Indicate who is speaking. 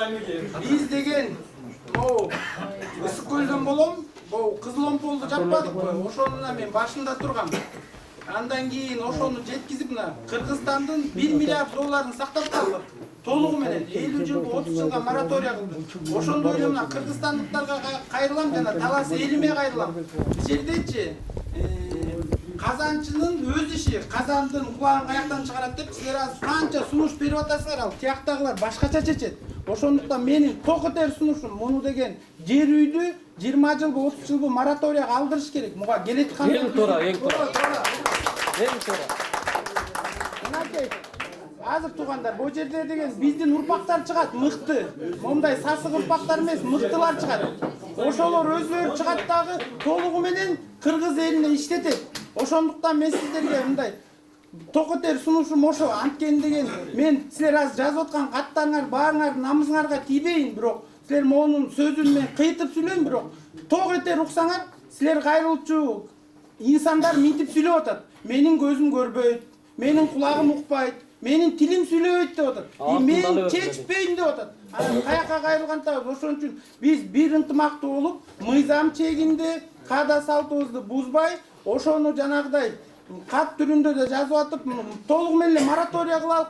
Speaker 1: Биз деген могу ысык көлдөн болом, могу кызыл омполду жаппадыкпы? Ошонуна мен башында тургам. Андан кийин ошону жеткизип мына Кыргызстандын 1 миллиард долларын сактап калдык. Толугу менен 50 жылга 30 жылга моратория кылдык. Ошондо эле мына кыргызстандыктарга кайрылам жана талас элиме кайрылам. Бул жердечи казанчынын өз иши, казандын кулагын каяктан чыгарат деп силер азыр канча сунуш берип атасыңар, ал тияктагылар башкача чечет. Ошондуктан менин токотер сунушум муну деген жер үйдү 20 жылбы 30 жылбы мораторияга алдырыш керек. Муга келет кандай?
Speaker 2: Эң туура.
Speaker 1: Мынакей азыр туугандар, бул жерде деген биздин урпактар чыгат, мыкты. Момундай сасык урпактар эмес, мыктылар чыгат. Ошолор өзүлөрү чыгат дагы толугу менен кыргыз элине иштетет. Ошондуктан мен сиздерге мындай токотер сунушум ошо. Анткени деген мен силер азыр жазып аткан каттарыңар баарыңар намысыңарга тийбейин, бирок силер монун сөзүн мен кыйтып сүйлөйм, бирок токотер уксаңар силер кайрылуучу инсандар мынтип сүйлөп атат. Менин көзүм көрбөйт, менин кулагым укпайт, менин тилим сүйлөбөйт деп атат. Мен чечпейм деп атат. Анан каяка кайрылгантабыз? Ошон үчүн биз бир ынтымактуу болуп, мыйзам чегинде каада салтыбызды бузбай, ошону жанагыдай кат түрүндө да жазып атып, толугу менен моратория кылалык.